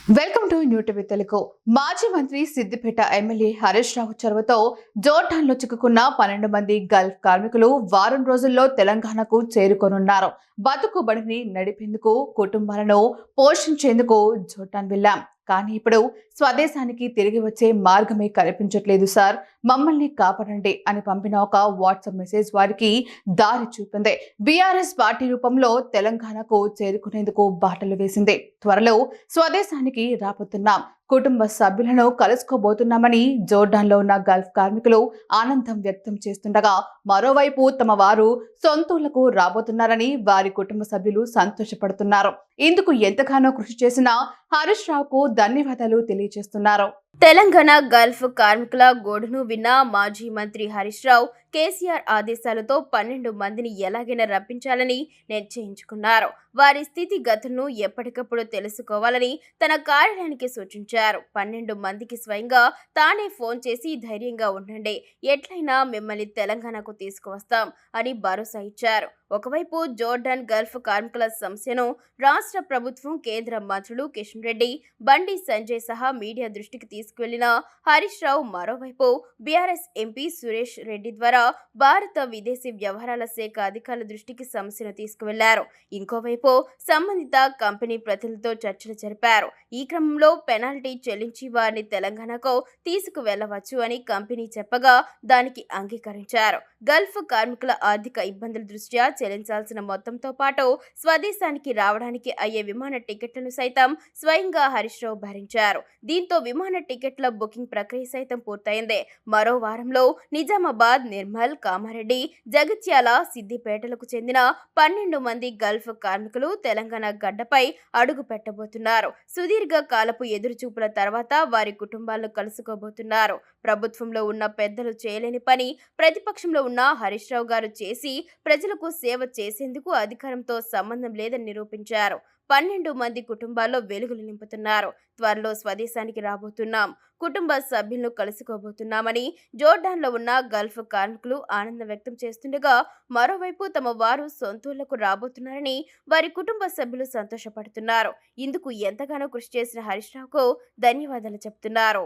Welcome to new TV Telugu. మాజీ మంత్రి Siddipet MLA Harish Rao చొరవతో జోర్డాన్లో చిక్కుకున్న 12 మంది గల్ఫ్ కార్మికులు వారం రోజుల్లో తెలంగాణకు చేరుకోనున్నారు. బతుకు బడిని నడిపేందుకు, కుటుంబాలను పోషించేందుకు జోర్డాన్ వెళ్లాం. కానీ ఇప్పుడు స్వదేశానికి తిరిగి వచ్చే మార్గమే కనిపించట్లేదు సార్, మమ్మల్ని కాపాడండి అని పంపిన ఒక వాట్సాప్ మెసేజ్ వారికి దారి చూపింది. బీఆర్ఎస్ పార్టీ రూపంలో తెలంగాణకు చేరుకునేందుకు బాటలు వేసింది. త్వరలో స్వదేశానికి రాబోతున్నాం, కుటుంబ సభ్యులను కలుసుకోబోతున్నామని జోర్డాన్లో ఉన్న గల్ఫ్ కార్మికులు ఆనందం వ్యక్తం చేస్తుండగా, మరోవైపు తమ వారు సొంతూళ్లకు రాబోతున్నారని వారి కుటుంబ సభ్యులు సంతోషపడుతున్నారు. ఇందుకు ఎంతగానో కృషి చేసిన హరీష్ రావుకు ధన్యవాదాలు తెలియజేస్తున్నారు. తెలంగాణ గల్ఫ్ కార్మికుల గోడును విన్న మాజీ మంత్రి హరీష్ రావు కేసీఆర్ ఆదేశాలతో 12 మందిని ఎలాగైనా రప్పించాలని నిశ్చయించుకున్నారు. వారి స్థితిగతులను ఎప్పటికప్పుడు తెలుసుకోవాలని తన కార్యాలయానికి సూచించారు. 12 మందికి స్వయంగా తానే ఫోన్ చేసి ధైర్యంగా ఉండండి, ఎట్లయినా మిమ్మల్ని తెలంగాణకు తీసుకువస్తాం అని భరోసా ఇచ్చారు. ఒకవైపు జోర్డాన్ గల్ఫ్ కార్మికుల సమస్యను రాష్ట్ర ప్రభుత్వం, కేంద్ర మంత్రులు కిషన్ రెడ్డి, బండి సంజయ్ సహా మీడియా దృష్టికి తీసుకువెళ్లిన హరీష్ రావు మరోవైపు బీఆర్ఎస్ ఎంపీ సురేష్ రెడ్డి ద్వారా భారత విదేశీ వ్యవహారాల శాఖ అధికారుల దృష్టికి సమస్యను తీసుకువెళ్లారు. ఇంకోవైపు సంబంధిత కంపెనీ ప్రతినిధులతో చర్చలు జరిపారు. ఈ క్రమంలో పెనాల్టీ చెల్లించి వారిని తెలంగాణకు తీసుకువెళ్లవచ్చు అని కంపెనీ చెప్పగా దానికి అంగీకరించారు. గల్ఫ్ కార్మికుల ఆర్థిక ఇబ్బందుల దృష్ట్యా చెల్లించాల్సిన మొత్తంతో పాటు స్వదేశానికి రావడానికి అయ్యే విమాన టికెట్లను సైతం స్వయంగా హరీష్ రావు భరించారు. దీంతో విమాన టికెట్ల బుకింగ్ ప్రక్రియ సైతం పూర్తయింది. మరో వారంలో నిజామాబాద్, నిర్మల్, కామారెడ్డి, జగిత్యాల, సిద్దిపేటలకు చెందిన 12 మంది గల్ఫ్ కార్మికులు తెలంగాణ గడ్డపై అడుగు పెట్టబోతున్నారు. సుదీర్ఘ కాలపు ఎదురుచూపుల తర్వాత వారి కుటుంబాలను కలుసుకోబోతున్నారు. ప్రభుత్వంలో ఉన్న పెద్దలు చేయలేని పని ప్రతిపక్షంలో ఉన్న హరీష్ రావు గారు చేసి ప్రజలకు సేవ చేసేందుకు అధికారంతో సంబంధం లేదని నిరూపించారు. 12 మంది కుటుంబాల్లో వెలుగులు నింపుతున్నారు. త్వరలో స్వదేశానికి రాబోతున్నాం, కుటుంబ సభ్యులను కలుసుకోబోతున్నామని జోర్డాన్లో ఉన్న గల్ఫ్ కార్మికులు ఆనందం వ్యక్తం చేస్తుండగా, మరోవైపు తమ వారు సొంతూళ్లకు రాబోతున్నారని వారి కుటుంబ సభ్యులు సంతోషపడుతున్నారు. ఇందుకు ఎంతగానో కృషి చేసిన హరీష్ రావుకు ధన్యవాదాలు చెప్తున్నారు.